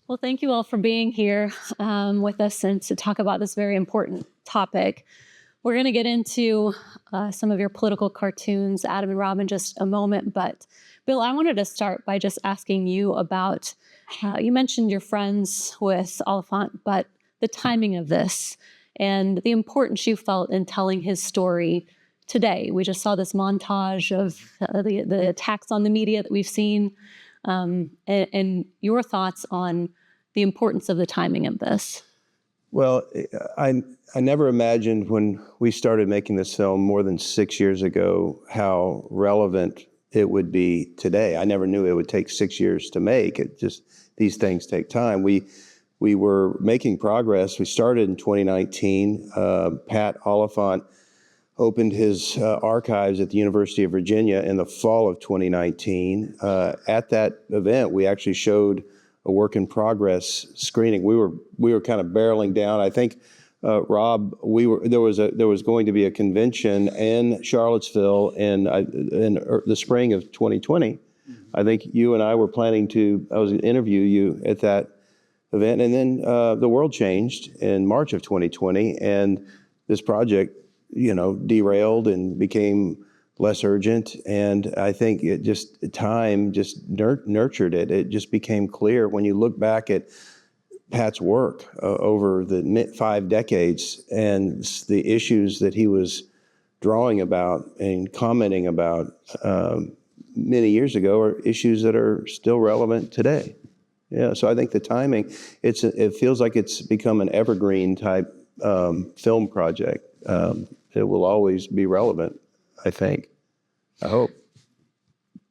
Well, thank you all for being here with us and to talk about this very important topic. We're going to get into some of your political cartoons, Adam and Rob, in just a moment. But Bill, I wanted to start by just asking you about, you mentioned your friends with Oliphant, but the timing of this and the importance you felt in telling his story today. We just saw this montage of the attacks on the media that we've seen, and your thoughts on the importance of the timing of this. Well, I never imagined when we started making this film more than 6 years ago how relevant it would be today. I never knew it would take 6 years to make. It just, these things take time. We were making progress. We started in 2019. Pat Oliphant opened his archives at the University of Virginia in the fall of 2019. At that event, we actually showed a work in progress screening. We were kind of barreling down. I think, Rob, there was going to be a convention in Charlottesville in the spring of 2020. I think you and I were planning to. I was going to interview you at that event, and then the world changed in March of 2020, and this project, derailed and became less urgent. And I think time nurtured it. It just became clear when you look back at Pat's work over the 5 decades and the issues that he was drawing about and commenting about many years ago are issues that are still relevant today. Yeah, so I think the timing, it feels like it's become an evergreen type film project. It will always be relevant, I think. I hope.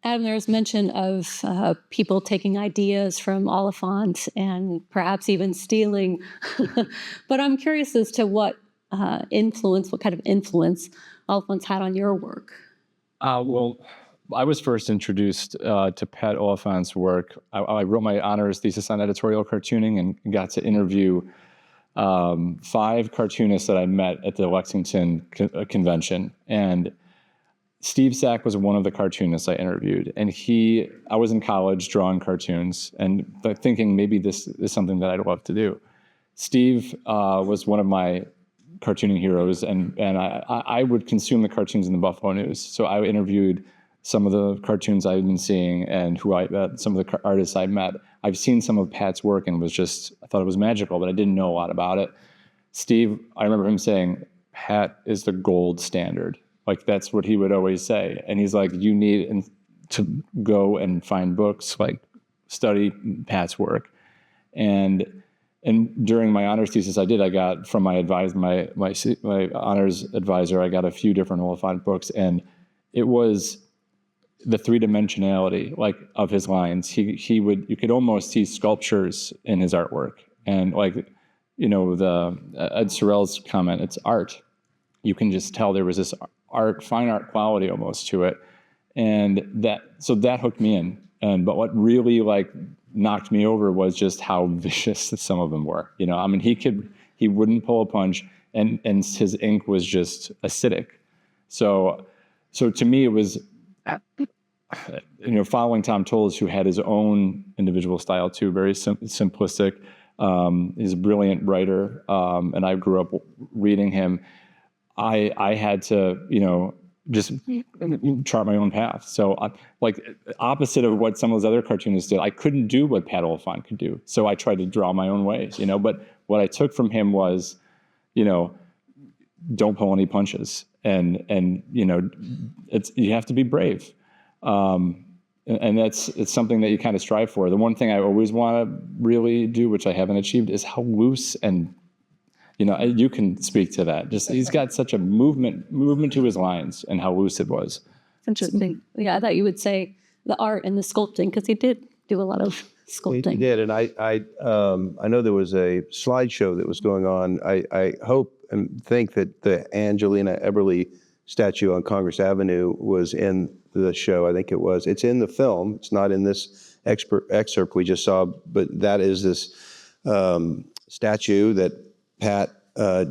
Adam, there was mention of people taking ideas from Oliphant and perhaps even stealing. But I'm curious as to what kind of influence Oliphant's had on your work. Well, I was first introduced to Pat Oliphant's work. I wrote my honors thesis on editorial cartooning and got to interview 5 cartoonists that I met at the Lexington convention. And Steve Sack was one of the cartoonists I interviewed. And I was in college drawing cartoons and thinking maybe this is something that I'd love to do. Steve was one of my cartooning heroes, and I would consume the cartoons in the Buffalo News. So I interviewed some of the cartoons I've been seeing and some of the artists I met. I've seen some of Pat's work and I thought it was magical, but I didn't know a lot about it. Steve, I remember him saying, Pat is the gold standard. Like, that's what he would always say. And he's like, you need to go and find books, like study Pat's work. And during my honors thesis, I got from my honors advisor, I got a few different Oliphant books, and it was the 3-dimensionality, like, of his lines. You could almost see sculptures in his artwork. And the Ed Sorel's comment, it's art. You can just tell there was this fine art quality almost to it. And that hooked me in. But what really knocked me over was just how vicious some of them were. He wouldn't pull a punch, and his ink was just acidic. So to me, it was, following Tom Tolles, who had his own individual style too, very simplistic. He's a brilliant writer, and I grew up reading him. I had to, just chart my own path. So, opposite of what some of those other cartoonists did, I couldn't do what Pat Oliphant could do. So I tried to draw my own ways, But what I took from him was, don't pull any punches, and you have to be brave. And it's something that you kind of strive for. The one thing I always want to really do, which I haven't achieved, is how loose and, you can speak to that. Just, he's got such a movement to his lines and how loose it was. Interesting. Yeah, I thought you would say the art and the sculpting, because he did do a lot of sculpting. He did, and I know there was a slideshow that was going on. I hope and think that the Angelina Eberly statue on Congress Avenue was in the show. I think it was. It's in the film. It's not in this excerpt we just saw, but that is this statue that Pat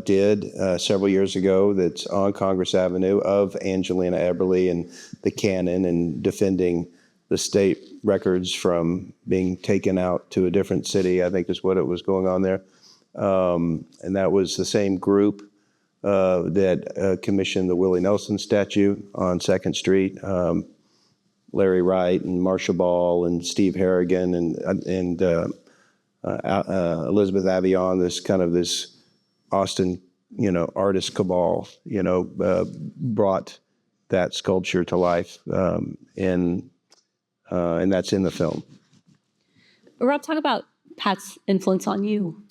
did several years ago that's on Congress Avenue of Angelina Eberly and the cannon and defending the state records from being taken out to a different city, I think is what it was going on there. And that was the same group that commissioned the Willie Nelson statue on 2nd Street. Larry Wright and Marcia Ball and Steve Harrigan and Elizabeth Avion, this Austin, artist cabal, brought that sculpture to life, and that's in the film. Rob, talk about Pat's influence on you.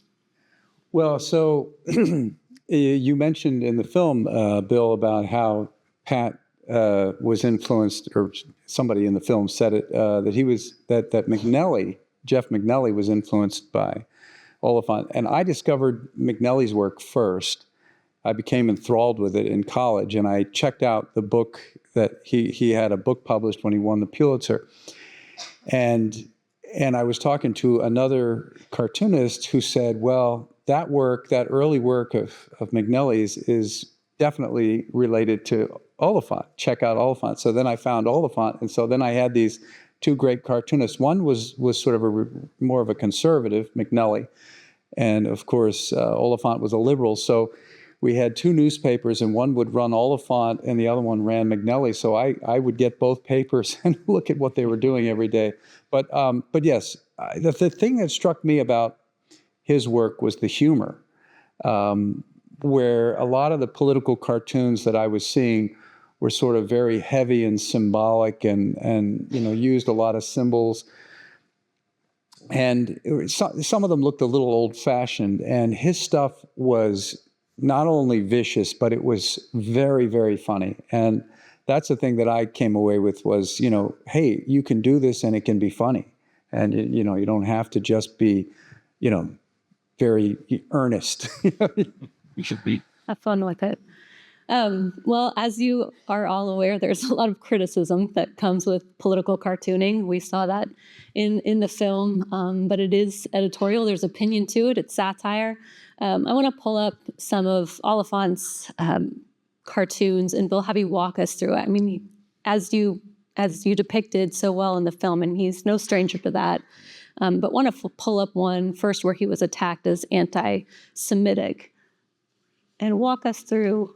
Well, so you mentioned in the film, Bill, about how Pat was influenced, or somebody in the film said it, that Jeff McNelly was influenced by Oliphant. And I discovered McNelly's work first. I became enthralled with it in college, and I checked out the book that he had a book published when he won the Pulitzer. And I was talking to another cartoonist who said, well, that early work of McNelly's is definitely related to Oliphant. Check out Oliphant. So then I found Oliphant, and so then I had these two great cartoonists. One was sort of more of a conservative, McNelly, and of course Oliphant was a liberal. So we had two newspapers, and one would run Oliphant, and the other one ran McNelly. So I would get both papers and look at what they were doing every day. But yes, the thing that struck me about his work was the humor, where a lot of the political cartoons that I was seeing were sort of very heavy and symbolic, and used a lot of symbols. And some of them looked a little old-fashioned, and his stuff was not only vicious, but it was very, very funny. And that's the thing that I came away with was, hey, you can do this and it can be funny. And, you don't have to just be, very earnest. We should be. Have fun with it. Well, as you are all aware, there's a lot of criticism that comes with political cartooning. We saw that in the film, but it is editorial. There's opinion to it. It's satire. I want to pull up some of Oliphant's cartoons, and Bill, have you walk us through it. I mean, as you depicted so well in the film, and he's no stranger to that. But want to pull up one first where he was attacked as anti-Semitic, and walk us through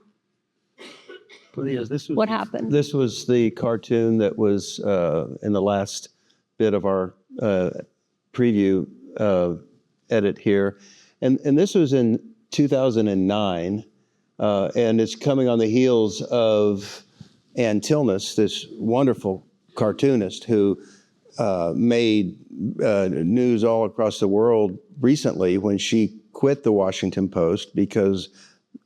what happened. This was the cartoon that was in the last bit of our preview edit here. And this was in 2009, and it's coming on the heels of Ann Tilness, this wonderful cartoonist who made news all across the world recently when she quit the Washington Post because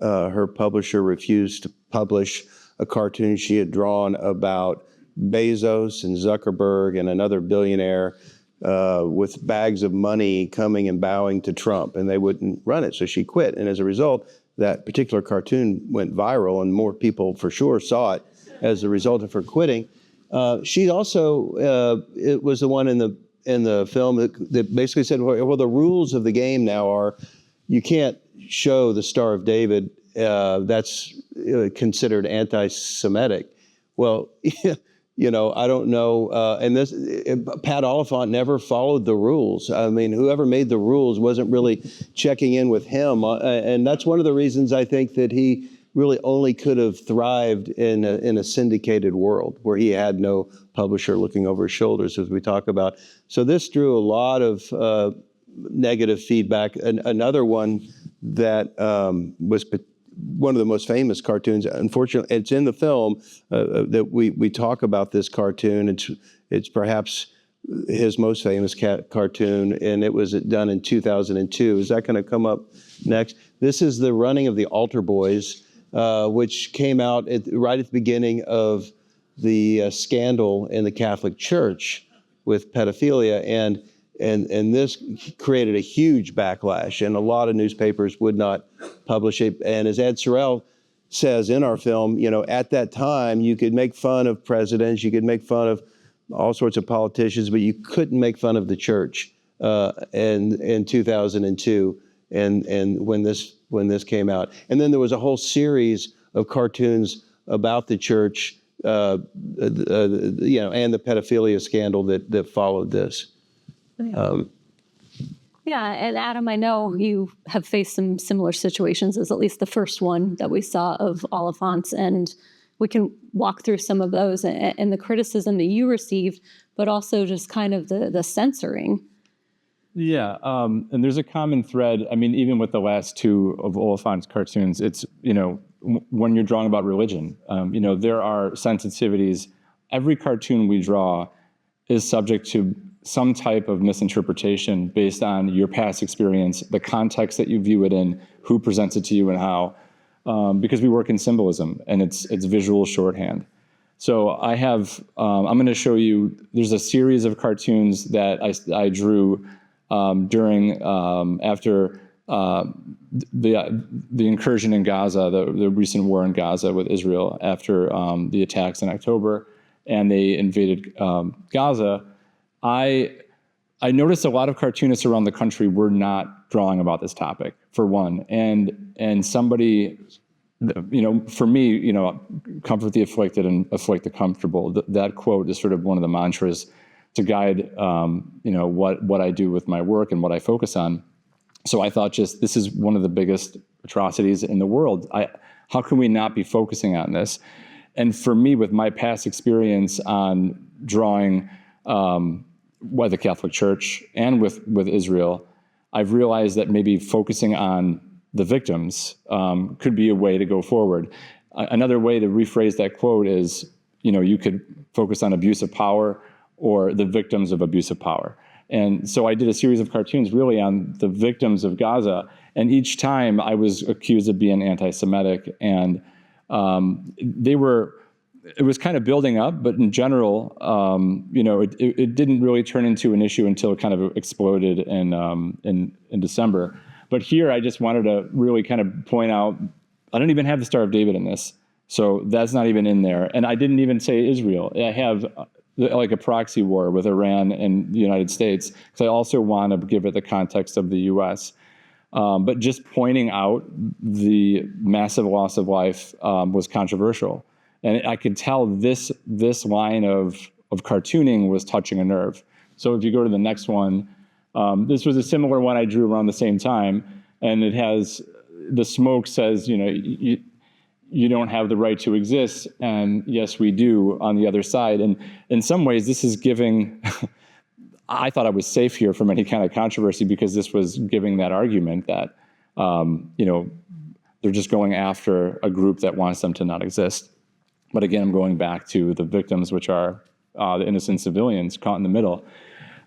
her publisher refused to publish a cartoon she had drawn about Bezos and Zuckerberg and another billionaire with bags of money coming and bowing to Trump, and they wouldn't run it. So she quit. And as a result, that particular cartoon went viral, and more people for sure saw it as a result of her quitting. She also, it was the one in the film that basically said, well, the rules of the game now are you can't show the Star of David. That's considered anti-Semitic. Well, I don't know. And Pat Oliphant never followed the rules. I mean, whoever made the rules wasn't really checking in with him. And that's one of the reasons I think that he really only could have thrived in a syndicated world where he had no publisher looking over his shoulders, as we talk about. So this drew a lot of negative feedback. Another one that was one of the most famous cartoons. Unfortunately, it's in the film that we talk about this cartoon. It's perhaps his most famous cartoon, and it was done in 2002. Is that going to come up next? This is The Running of the Altar Boys, which came out right at the beginning of the scandal in the Catholic Church with pedophilia, and this created a huge backlash, and a lot of newspapers would not publish it. And as Ed Sorel says in our film, at that time you could make fun of presidents, you could make fun of all sorts of politicians, but you couldn't make fun of the church. In 2002, and when this came out, and then there was a whole series of cartoons about the church and the pedophilia scandal that followed this. Yeah, and Adam, I know you have faced some similar situations as at least the first one that we saw of Oliphant's, and we can walk through some of those and the criticism that you received, but also just kind of the censoring. Yeah, and there's a common thread. I mean, even with the last two of Oliphant's cartoons, it's, when you're drawing about religion, there are sensitivities. Every cartoon we draw is subject to some type of misinterpretation based on your past experience, the context that you view it in, who presents it to you and how, because we work in symbolism and it's visual shorthand. So I have, I'm going to show you, there's a series of cartoons that I drew after the incursion in Gaza, the recent war in Gaza with Israel after the attacks in October, and they invaded Gaza. I noticed a lot of cartoonists around the country were not drawing about this topic, for one, and somebody, for me, comfort the afflicted and afflict the comfortable. That quote is sort of one of the mantras to guide, what I do with my work and what I focus on. So I thought, this is one of the biggest atrocities in the world. How can we not be focusing on this? And for me, with my past experience on drawing, by the Catholic Church and with Israel, I've realized that maybe focusing on the victims could be a way to go forward. Another way to rephrase that quote is, you could focus on abuse of power or the victims of abuse of power. And so I did a series of cartoons really on the victims of Gaza, and each time I was accused of being anti-Semitic, and it was kind of building up, but in general, it didn't really turn into an issue until it kind of exploded in December. But here, I just wanted to really kind of point out, I don't even have the Star of David in this, so that's not even in there. And I didn't even say Israel. I have like a proxy war with Iran and the United States, because I also want to give it the context of the U.S. But just pointing out the massive loss of life was controversial. And I could tell this line of cartooning was touching a nerve. So if you go to the next one, this was a similar one I drew around the same time, and it has, the smoke says, you don't have the right to exist, and yes, we do on the other side. And in some ways, this is giving, I thought I was safe here from any kind of controversy, because this was giving that argument that, they're just going after a group that wants them to not exist. But again, I'm going back to the victims, which are the innocent civilians caught in the middle.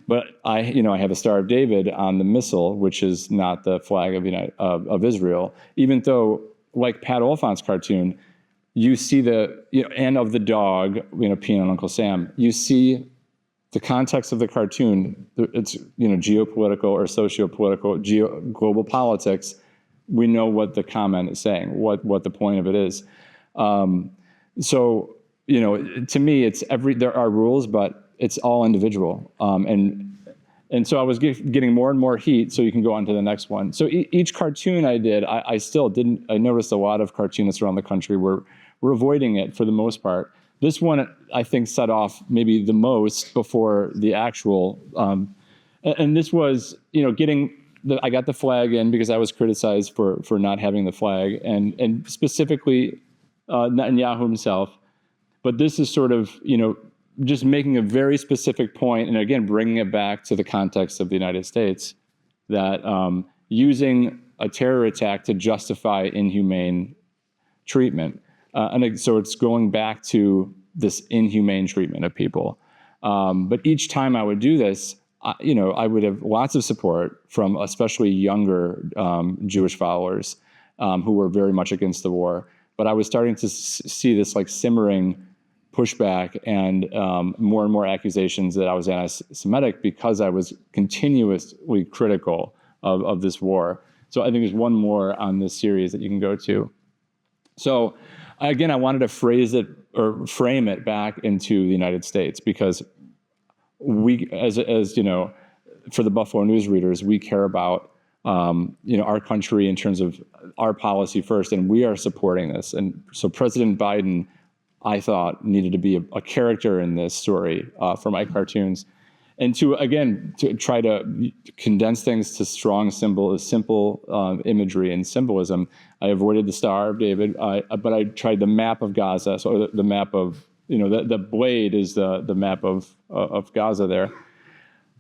But I have a Star of David on the missile, which is not the flag of Israel, even though, like Pat Oliphant's cartoon, you see and of the dog, peeing on Uncle Sam, you see the context of the cartoon. It's, geopolitical or socio-political, global politics. We know what the comment is saying, what the point of it is. So, to me, there are rules, but it's all individual. And so I was getting more and more heat, so you can go on to the next one. So each cartoon I did, I noticed a lot of cartoonists around the country were avoiding it for the most part. This one, I think, set off maybe the most before the actual, and this was, I got the flag in because I was criticized for not having the flag, and specifically Netanyahu himself. But this is sort of, just making a very specific point, and again, bringing it back to the context of the United States, that using a terror attack to justify inhumane treatment. And so it's going back to this inhumane treatment of people. But each time I would do this, I would have lots of support from especially younger Jewish followers who were very much against the war. But I was starting to see this like simmering pushback and more and more accusations that I was anti-Semitic because I was continuously critical of this war. So I think there's one more on this series that you can go to. So again, I wanted to frame it back into the United States, because we, as for the Buffalo News readers, we care about our country in terms of our policy first, and we are supporting this. And so President Biden I thought needed to be a character in this story for my cartoons. And to try to condense things to simple imagery and symbolism, I avoided the Star of David, but I tried the map of Gaza. So the map of, the blade is the map of Gaza there.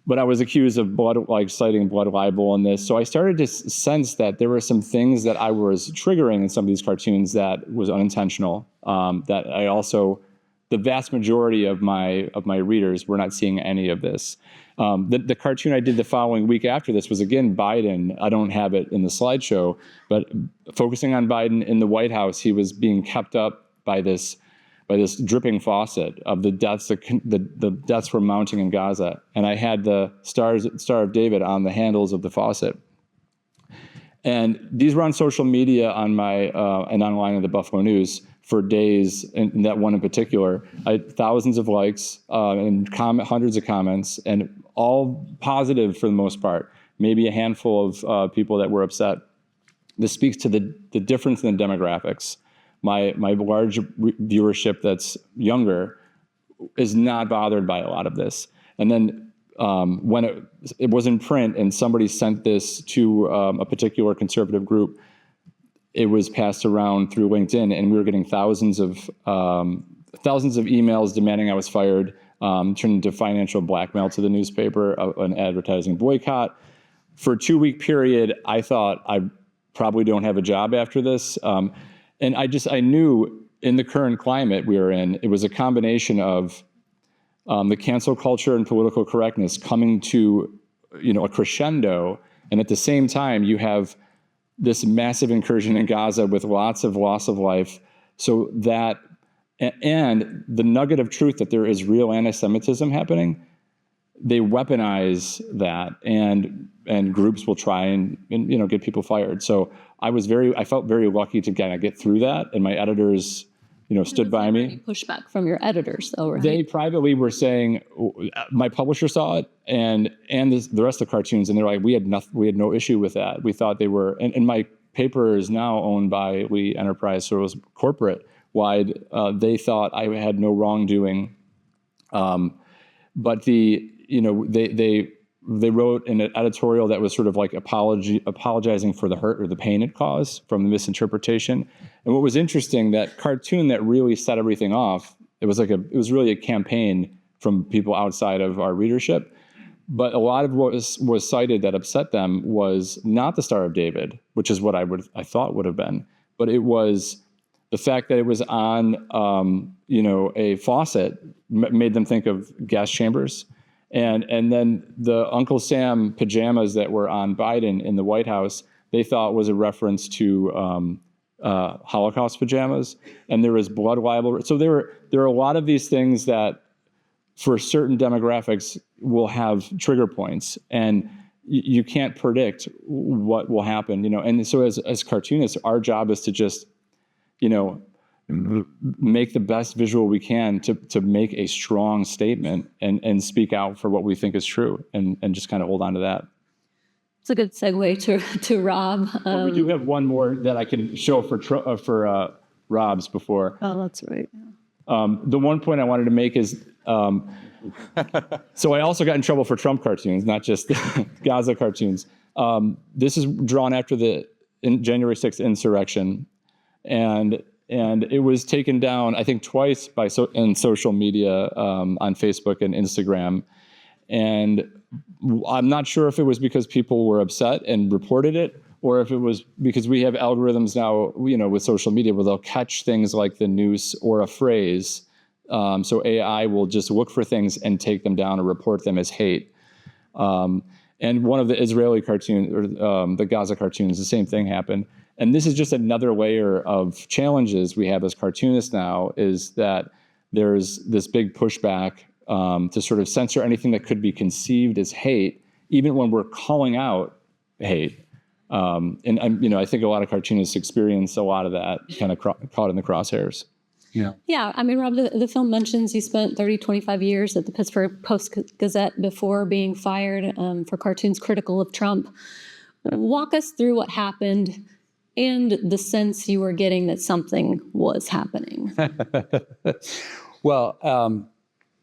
But I was accused of citing blood libel in this. So I started to sense that there were some things that I was triggering in some of these cartoons that was unintentional. That I also, the vast majority of my readers were not seeing any of this. The cartoon I did the following week after this was, again, Biden. I don't have it in the slideshow, but focusing on Biden in the White House, he was being kept up by this dripping faucet of the deaths. The deaths were mounting in Gaza, and I had the Star of David on the handles of the faucet. And these were on social media on my and online at the Buffalo News for days, and that one in particular. I had thousands of likes and hundreds of comments, and all positive for the most part. Maybe a handful of people that were upset. This speaks to the difference in the demographics. My large viewership that's younger is not bothered by a lot of this. And then when it was in print and somebody sent this to a particular conservative group, it was passed around through LinkedIn, and we were getting thousands of emails demanding I was fired, turned into financial blackmail to the newspaper, an advertising boycott. For a 2-week period, I thought I probably don't have a job after this. And I knew in the current climate we were in, it was a combination of the cancel culture and political correctness coming to, a crescendo. And at the same time, you have this massive incursion in Gaza with lots of loss of life. So that, and the nugget of truth that there is real anti-Semitism happening, they weaponize that, and groups will try and get people fired. So I felt very lucky to kind of get through that, and my editors, stood by me. Pushback from your editors, though, right? They privately were saying, my publisher saw it, and the rest of the cartoons, and they're like, we had no issue with that. We thought they were, and my paper is now owned by Lee Enterprise, so it was corporate wide. They thought I had no wrongdoing, but they wrote an editorial that was sort of like apologizing for the hurt or the pain it caused from the misinterpretation. And what was interesting, that cartoon that really set everything off, it was really a campaign from people outside of our readership. But a lot of what was cited that upset them was not the Star of David, which is what I thought would have been, but it was the fact that it was on a faucet made them think of gas chambers. And then the Uncle Sam pajamas that were on Biden in the White House, they thought was a reference to Holocaust pajamas, and there was blood libel. So there are a lot of these things that, for certain demographics, will have trigger points, and you can't predict what will happen. And so as cartoonists, our job is to just, make the best visual we can to make a strong statement and speak out for what we think is true, and just kind of hold on to that. It's a good segue to Rob. We do have one more that I can show for Rob's before. Oh, that's right. The one point I wanted to make is, so I also got in trouble for Trump cartoons, not just Gaza cartoons. This is drawn after the January 6th insurrection, and it was taken down, I think, twice in social media, on Facebook and Instagram. And I'm not sure if it was because people were upset and reported it, or if it was because we have algorithms now, with social media, where they'll catch things like the noose or a phrase. So AI will just look for things and take them down or report them as hate. And one of the Israeli cartoons, or the Gaza cartoons, the same thing happened. And this is just another layer of challenges we have as cartoonists now, is that there's this big pushback to sort of censor anything that could be conceived as hate, even when we're calling out hate. And I think a lot of cartoonists experience a lot of that, kind of caught in the crosshairs. Yeah. Yeah, I mean, Rob, the film mentions you spent 25 years at the Pittsburgh Post-Gazette before being fired for cartoons critical of Trump. Walk us through what happened and the sense you were getting that something was happening? Well,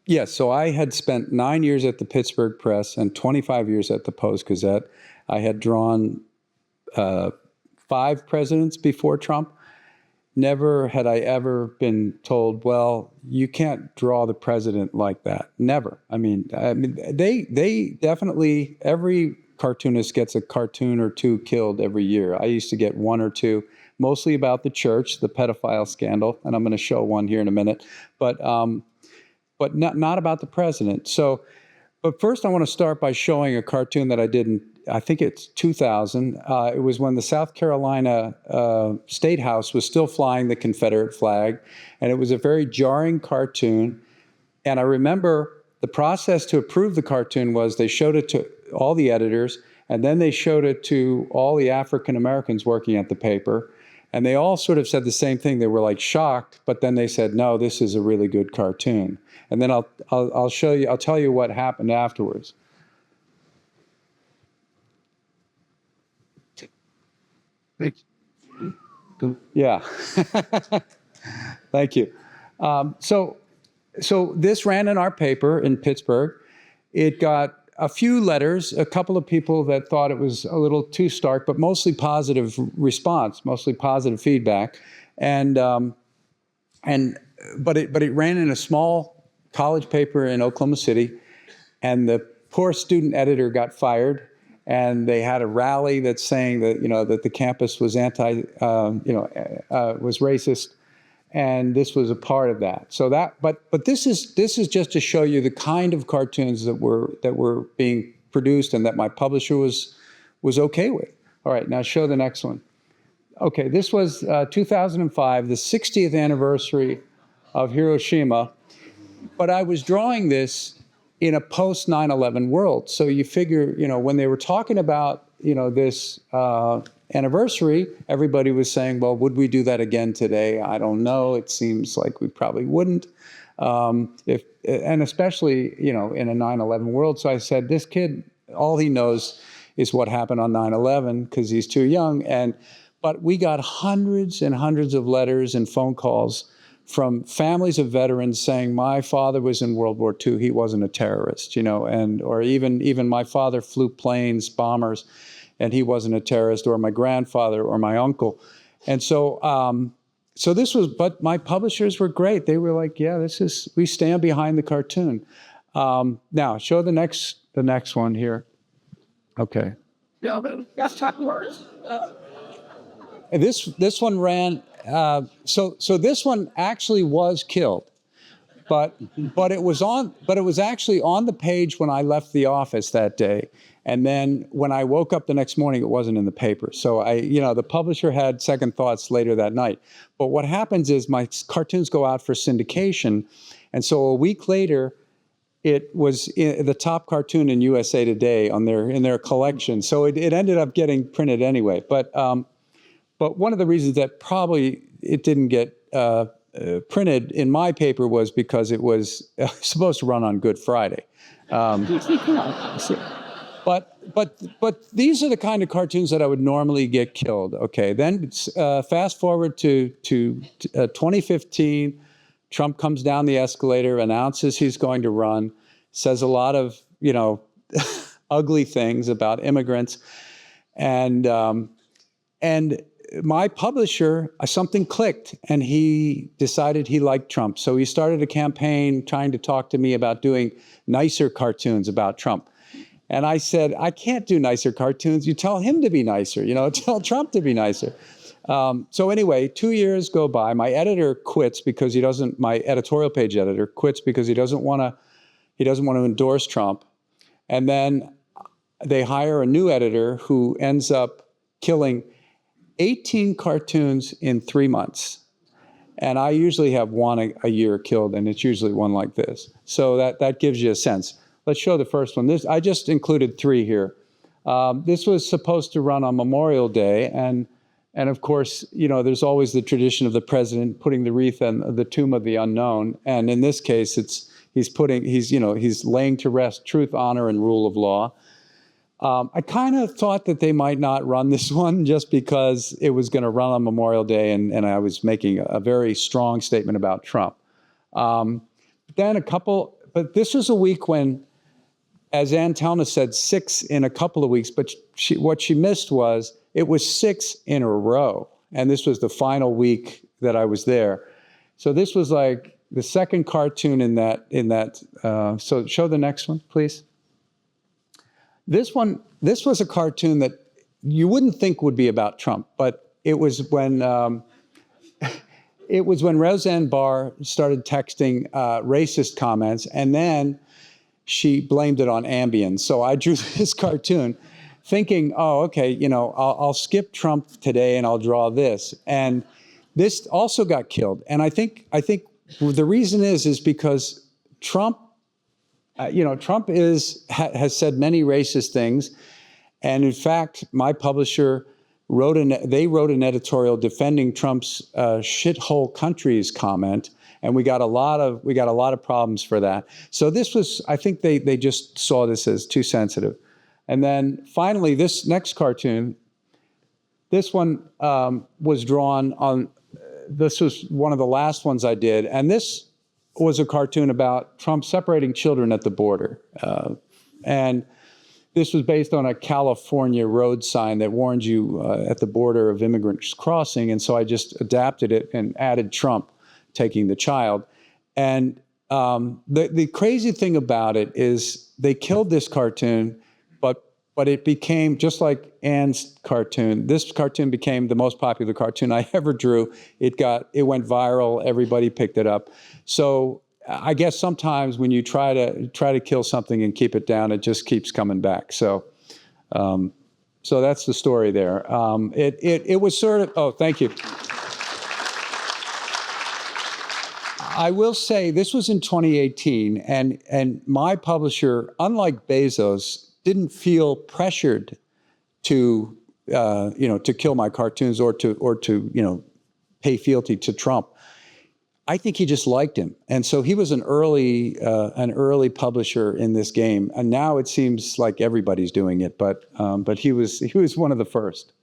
yes, so I had spent 9 years at the Pittsburgh Press and 25 years at the Post-Gazette. I had drawn 5 presidents before Trump. Never had I ever been told, well, you can't draw the president like that. Never. I mean, they definitely, every cartoonist gets a cartoon or 2 killed every year. I used to get 1 or 2, mostly about the church, the pedophile scandal, and I'm going to show one here in a minute, but not about the president. So, but first I want to start by showing a cartoon that I did I think it's 2000. It was when the South Carolina State House was still flying the Confederate flag, and it was a very jarring cartoon. And I remember the process to approve the cartoon was they showed it to all the editors, and then they showed it to all the African Americans working at the paper. And they all sort of said the same thing. They were like shocked, but then they said, no, this is a really good cartoon. And then I'll show you, I'll tell you what happened afterwards. Yeah. Thank you. So this ran in our paper in Pittsburgh. It got a few letters, a couple of people that thought it was a little too stark, but mostly positive response, mostly positive feedback. But it ran in a small college paper in Oklahoma City, and the poor student editor got fired. And they had a rally that's saying that that the campus was was racist, and this was a part of that. So but this is just to show you the kind of cartoons that were being produced and that my publisher was okay with. All right, now show the next one. Okay, this was 2005, the 60th anniversary of Hiroshima, but I was drawing this in a post 9/11 world. So you figure, when they were talking about, this anniversary, everybody was saying, well, would we do that again today? I don't know. It seems like we probably wouldn't. And especially, in a 9/11 world. So I said, this kid, all he knows is what happened on 9/11 because he's too young. But we got hundreds and hundreds of letters and phone calls from families of veterans saying, my father was in World War II, he wasn't a terrorist, or even my father flew planes, bombers, and he wasn't a terrorist, or my grandfather or my uncle. And so, but my publishers were great. They were like, yeah, we stand behind the cartoon. Now, show the next one here. Okay. Yeah, that's talk words. And this one ran. So this one actually was killed, but it was actually on the page when I left the office that day, and then when I woke up the next morning, it wasn't in the paper. So the publisher had second thoughts later that night. But what happens is my cartoons go out for syndication, and so a week later, it was the top cartoon in USA Today in their collection. So it ended up getting printed anyway, But one of the reasons that probably it didn't get printed in my paper was because it was supposed to run on Good Friday. But these are the kind of cartoons that I would normally get killed. Okay, then fast forward to 2015, Trump comes down the escalator, announces he's going to run, says a lot of ugly things about immigrants, and my publisher, something clicked, and he decided he liked Trump. So he started a campaign trying to talk to me about doing nicer cartoons about Trump. And I said, I can't do nicer cartoons. You tell him to be nicer, tell Trump to be nicer. So anyway, 2 years go by. My editor quits because my editorial page editor quits because he doesn't want to endorse Trump. And then they hire a new editor who ends up killing 18 cartoons in 3 months. And I usually have one a year killed, and it's usually one like this. So that gives you a sense. Let's show the first one. I just included 3 here. This was supposed to run on Memorial Day, and of course, there's always the tradition of the president putting the wreath on the tomb of the unknown. And in this case, he's laying to rest truth, honor, and rule of law. I kind of thought that they might not run this one just because it was going to run on Memorial Day, and I was making a very strong statement about Trump. But this was a week when, as Ann Telna said, 6 in a couple of weeks, but what she missed was it was 6 in a row, and this was the final week that I was there. So this was like the second cartoon in that. So show the next one, please. This was a cartoon that you wouldn't think would be about Trump, but it was when Roseanne Barr started texting racist comments, and then she blamed it on Ambien. So I drew this cartoon thinking, oh, okay, I'll skip Trump today and I'll draw this. And this also got killed. And I think the reason is because Trump, Trump has said many racist things. And in fact, my publisher wrote an editorial defending Trump's shithole countries comment. And we got a lot of problems for that. So this was, I think they just saw this as too sensitive. And then finally, this next cartoon, this one was drawn on, this was one of the last ones I did. And this was a cartoon about Trump separating children at the border. And this was based on a California road sign that warned you at the border of immigrants crossing. And so I just adapted it and added Trump taking the child. And the crazy thing about it is they killed this cartoon, but it became, just like Ann's cartoon, this cartoon became the most popular cartoon I ever drew. It went viral, everybody picked it up. So I guess sometimes when you try to kill something and keep it down, it just keeps coming back. So that's the story there. It was sort of, oh, thank you. I will say this was in 2018, and my publisher, unlike Bezos, didn't feel pressured to kill my cartoons or to pay fealty to Trump. I think he just liked him, and so he was an early publisher in this game. And now it seems like everybody's doing it, but he was one of the first.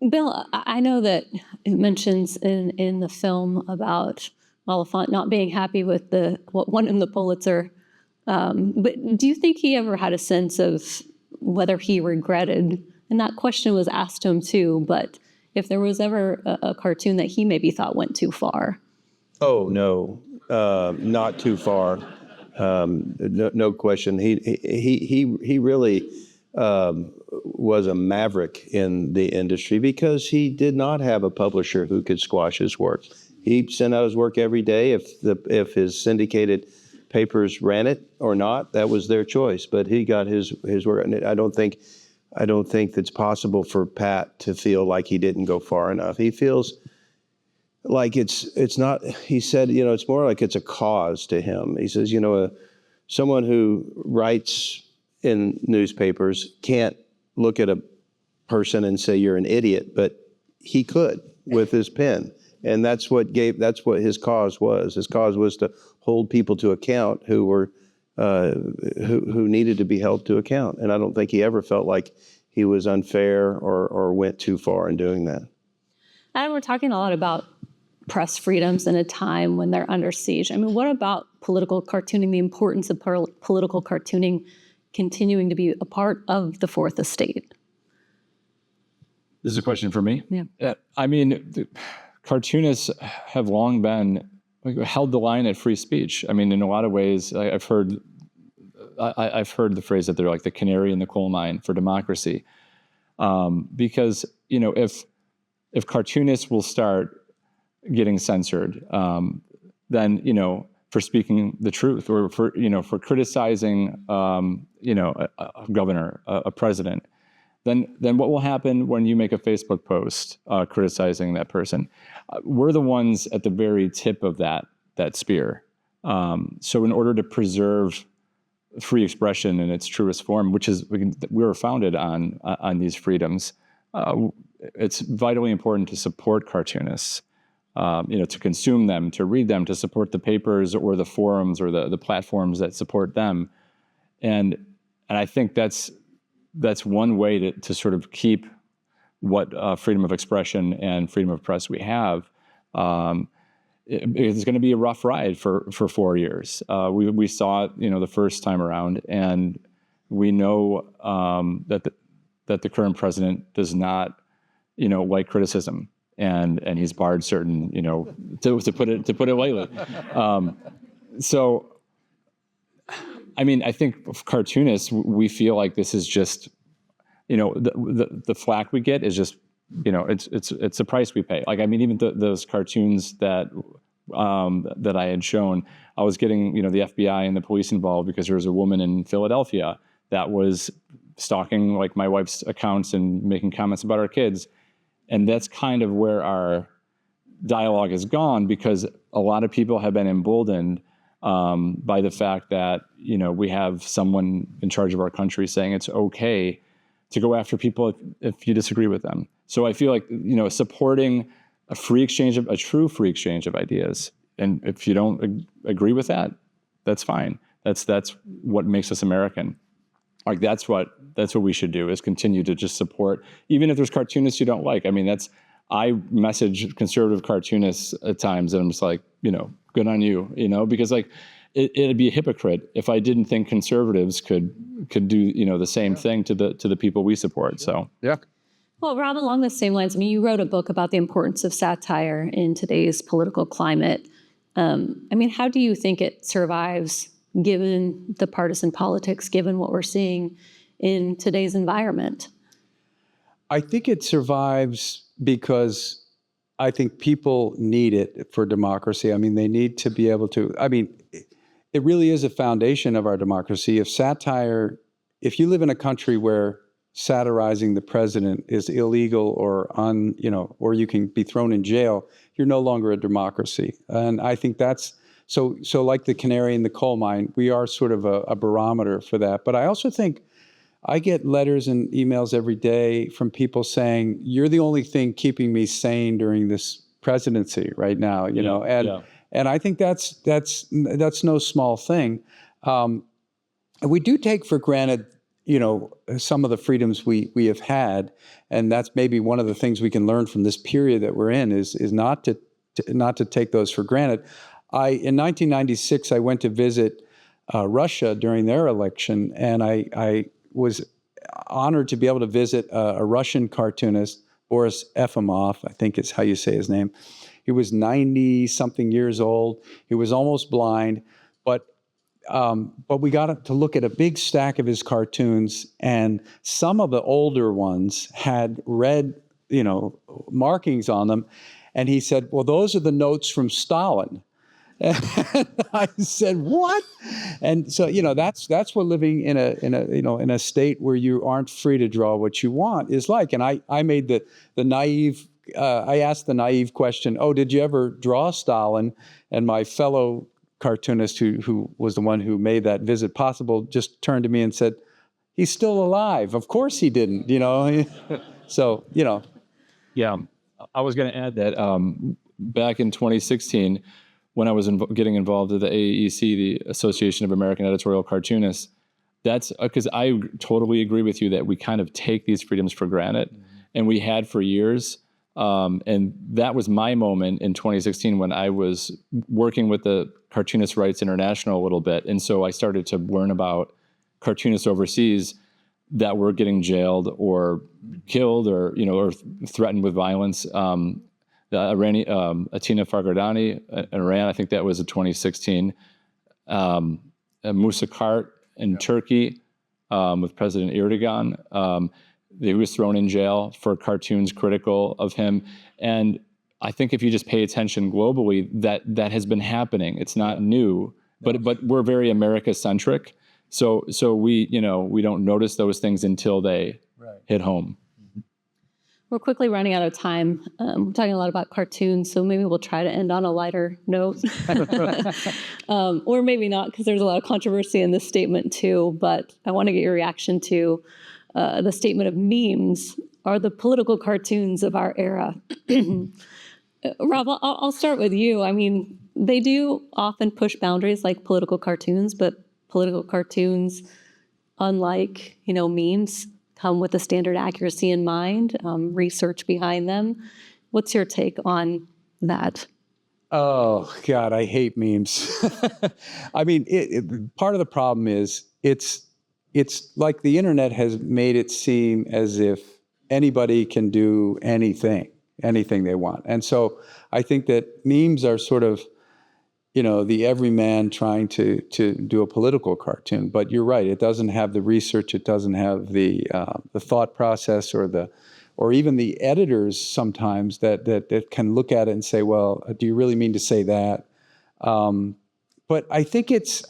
Bill, I know that it mentions in the film about Oliphant not being happy with what won him the Pulitzer. But do you think he ever had a sense of whether he regretted? And that question was asked to him too. But if there was ever a cartoon that he maybe thought went too far? Oh no, not too far. No question. He really was a maverick in the industry because he did not have a publisher who could squash his work. He sent out his work every day. If his syndicated papers ran it or not, that was their choice. But he got his work. And I don't think it's possible for Pat to feel like he didn't go far enough. He feels like it's not. He said, it's more like it's a cause to him. He says, someone who writes in newspapers can't look at a person and say you're an idiot, but he could with his pen. And that's what his cause was. His cause was to hold people to account who were who needed to be held to account. And I don't think he ever felt like he was unfair or went too far in doing that. And we're talking a lot about press freedoms in a time when they're under siege. I mean, what about political cartooning, the importance of political cartooning continuing to be a part of the Fourth Estate? This is a question for me? Yeah. I mean, cartoonists have long been held the line at free speech. I mean, in a lot of ways, I've heard the phrase that they're like the canary in the coal mine for democracy, because if cartoonists will start getting censored, then for speaking the truth or for criticizing a governor, a president, then what will happen when you make a Facebook post criticizing that person? We're the ones at the very tip of that spear. So in order to preserve free expression in its truest form, which is we were founded on these freedoms, it's vitally important to support cartoonists. To consume them, to read them, to support the papers or the forums or the platforms that support them. And And I think that's one way to sort of keep what freedom of expression and freedom of press we have. It's going to be a rough ride for 4 years. We saw it, the first time around, and we know that the current president does not, like criticism, and he's barred certain, to put it lightly. So, I mean, I think cartoonists, we feel like this is just, the flack we get is just, it's the price we pay. Like, I mean, even those cartoons that I had shown, I was getting, the FBI and the police involved because there was a woman in Philadelphia that was stalking like my wife's accounts and making comments about our kids. And that's kind of where our dialogue has gone, because a lot of people have been emboldened by the fact that, we have someone in charge of our country saying it's okay to go after people if you disagree with them. So I feel like, supporting a true free exchange of ideas. And if you don't agree with that, that's fine. That's what makes us American. Like, that's what we should do, is continue to just support, even if there's cartoonists you don't like. I mean, I message conservative cartoonists at times, and I'm just like, good on you, because like it'd be a hypocrite if I didn't think conservatives could do, the same thing to the people we support. So, yeah. Well, Rob, along the same lines, I mean, you wrote a book about the importance of satire in today's political climate. I mean, how do you think it survives given the partisan politics, given what we're seeing in today's environment? I think it survives because I think people need it for democracy. I mean, they need to be able to, it really is a foundation of our democracy. If you live in a country where satirizing the president is illegal or or you can be thrown in jail, you're no longer a democracy. And I think that's, so like the canary in the coal mine, we are sort of a barometer for that. But I also think I get letters and emails every day from people saying, you're the only thing keeping me sane during this presidency right now, and I think that's no small thing. We do take for granted, some of the freedoms we have had, and that's maybe one of the things we can learn from this period that we're in is not to take those for granted. In 1996, I went to visit Russia during their election, and I was honored to be able to visit a Russian cartoonist, Boris Efimov, I think is how you say his name. He was 90-something years old. He was almost blind, but we got to look at a big stack of his cartoons, and some of the older ones had red, markings on them. And he said, well, those are the notes from Stalin. And I said, what? And so, that's what living in a state where you aren't free to draw what you want is like. And I made the naive, I asked the naive question, oh, did you ever draw Stalin? And my fellow cartoonist who was the one who made that visit possible just turned to me and said, he's still alive. Of course he didn't, So, Yeah, I was going to add that back in 2016, when I was getting involved with the AAEC, the Association of American Editorial Cartoonists, that's because I totally agree with you that we kind of take these freedoms for granted, and we had for years. And that was my moment in 2016 when I was working with the Cartoonist Rights International a little bit. And so I started to learn about cartoonists overseas that were getting jailed or killed or threatened with violence. The Iranian, Atina Farghadani in Iran, I think that was in 2016. Musa Kart in Turkey with President Erdogan. He was thrown in jail for cartoons critical of him. And I think if you just pay attention globally, that has been happening. It's not new, but we're very America-centric. So we don't notice those things until they hit home. We're quickly running out of time. We're talking a lot about cartoons, so maybe we'll try to end on a lighter note. Or maybe not, because there's a lot of controversy in this statement too. But I want to get your reaction to the statement of memes are the political cartoons of our era. Rob, I'll start with you. I mean, they do often push boundaries like political cartoons, but political cartoons unlike, memes, come with a standard accuracy in mind, research behind them. What's your take on that? Oh, God, I hate memes. I mean, part of the problem is it's like the internet has made it seem as if anybody can do anything they want. And so I think that memes are sort of, the everyman trying to do a political cartoon. But you're right, it doesn't have the research, it doesn't have the thought process or even the editors sometimes that can look at it and say, well, do you really mean to say that? But I think it's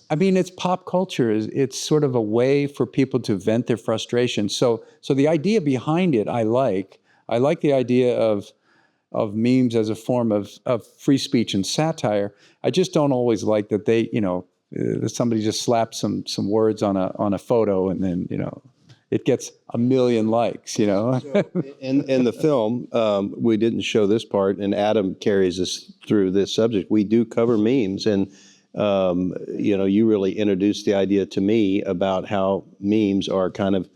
pop culture. It's sort of a way for people to vent their frustration. So the idea behind it, I like the idea of memes as a form of free speech and satire. I just don't always like that they, somebody just slaps some words on a photo and then, it gets 1 million likes, In the film, we didn't show this part, and Adam carries us through this subject. We do cover memes, and you really introduced the idea to me about how memes are kind of,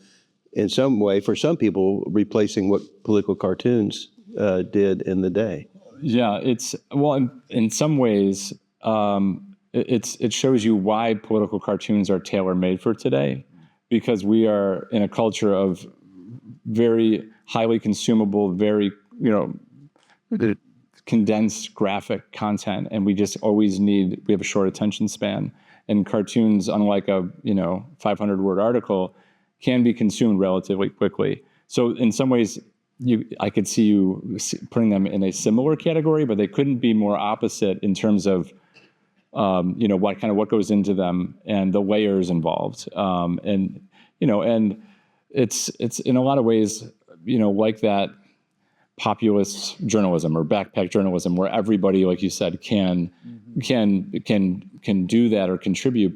in some way, for some people, replacing what political cartoons did in the day. Yeah, in some ways, it shows you why political cartoons are tailor-made for today. Because we are in a culture of very highly consumable, very, condensed graphic content. And we just always we have a short attention span. And cartoons, unlike a, 500-word article, can be consumed relatively quickly. So in some ways, I could see you putting them in a similar category, but they couldn't be more opposite in terms of what goes into them and the layers involved. And it's in a lot of ways, like that populist journalism or backpack journalism where everybody, like you said, can do that or contribute,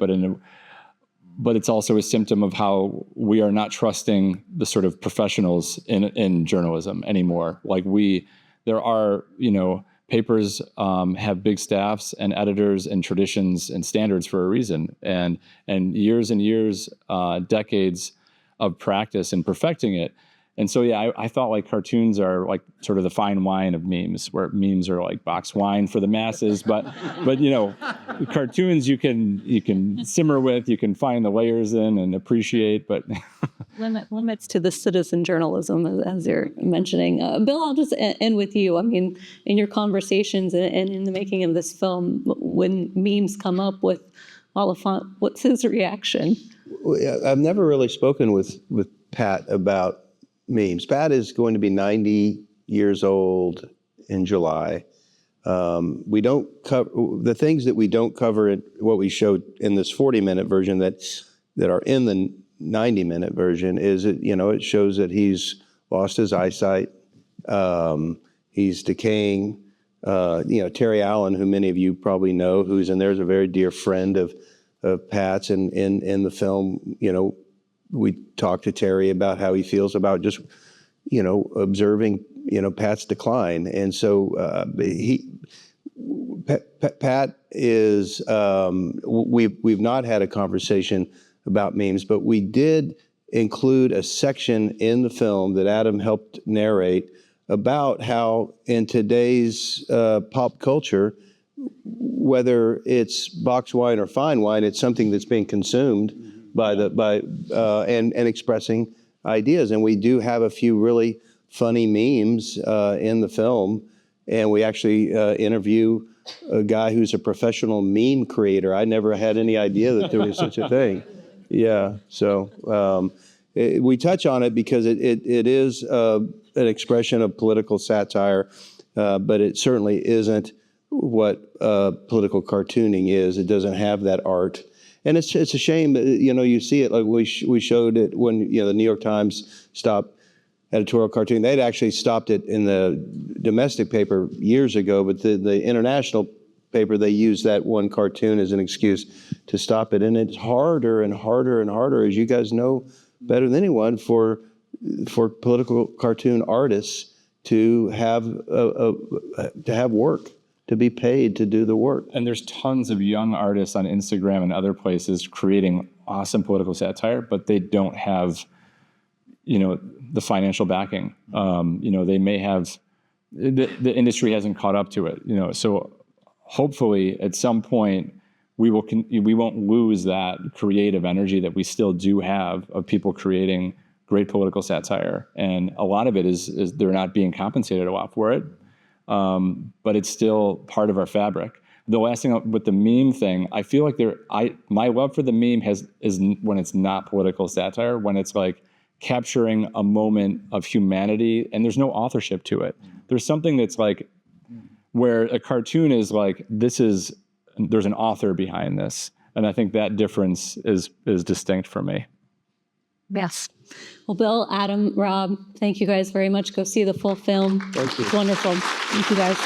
but it's also a symptom of how we are not trusting the sort of professionals in journalism anymore. Like there are, papers have big staffs and editors and traditions and standards for a reason, and years and years, decades of practice in perfecting it. And so, yeah, I thought like cartoons are like sort of the fine wine of memes, where memes are like box wine for the masses. But cartoons you can simmer with, you can find the layers in and appreciate. But limits to the citizen journalism, as you're mentioning. Bill, I'll just end with you. I mean, in your conversations and in the making of this film, when memes come up with Oliphant, what's his reaction? I've never really spoken with Pat about memes. Pat is going to be 90 years old in July. We don't cover the things that we don't cover in what we showed in this 40-minute version that are in the 90-minute version. Is it shows that he's lost his eyesight. He's decaying. Terry Allen, who many of you probably know, who's in there, is a very dear friend of Pat's, and in the film, we talked to Terry about how he feels about just, observing, Pat's decline. And so Pat is, we've not had a conversation about memes, but we did include a section in the film that Adam helped narrate about how in today's pop culture, whether it's box wine or fine wine, it's something that's being consumed and expressing ideas. And we do have a few really funny memes in the film, and we actually interview a guy who's a professional meme creator. I never had any idea that there was such a thing. Yeah, so we touch on it because it is an expression of political satire, but it certainly isn't what political cartooning is. It doesn't have that art. And it's a shame that, you see it, like we showed it when, the New York Times stopped editorial cartoon. They'd actually stopped it in the domestic paper years ago, but the international paper, they used that one cartoon as an excuse to stop it. And it's harder and harder and harder, as you guys know better than anyone, for political cartoon artists to have work, to be paid to do the work. And there's tons of young artists on Instagram and other places creating awesome political satire, but they don't have, the financial backing. They may have, the industry hasn't caught up to it, so hopefully at some point we won't lose that creative energy that we still do have of people creating great political satire. And a lot of it is they're not being compensated a lot for it. But it's still part of our fabric. The last thing with the meme thing, I feel like my love for the meme is when it's not political satire, when it's like capturing a moment of humanity and there's no authorship to it. There's something that's like where a cartoon is like, there's an author behind this. And I think that difference is distinct for me. Yes. Well, Bill, Adam, Rob, thank you guys very much. Go see the full film. Thank you. It's wonderful. Thank you guys.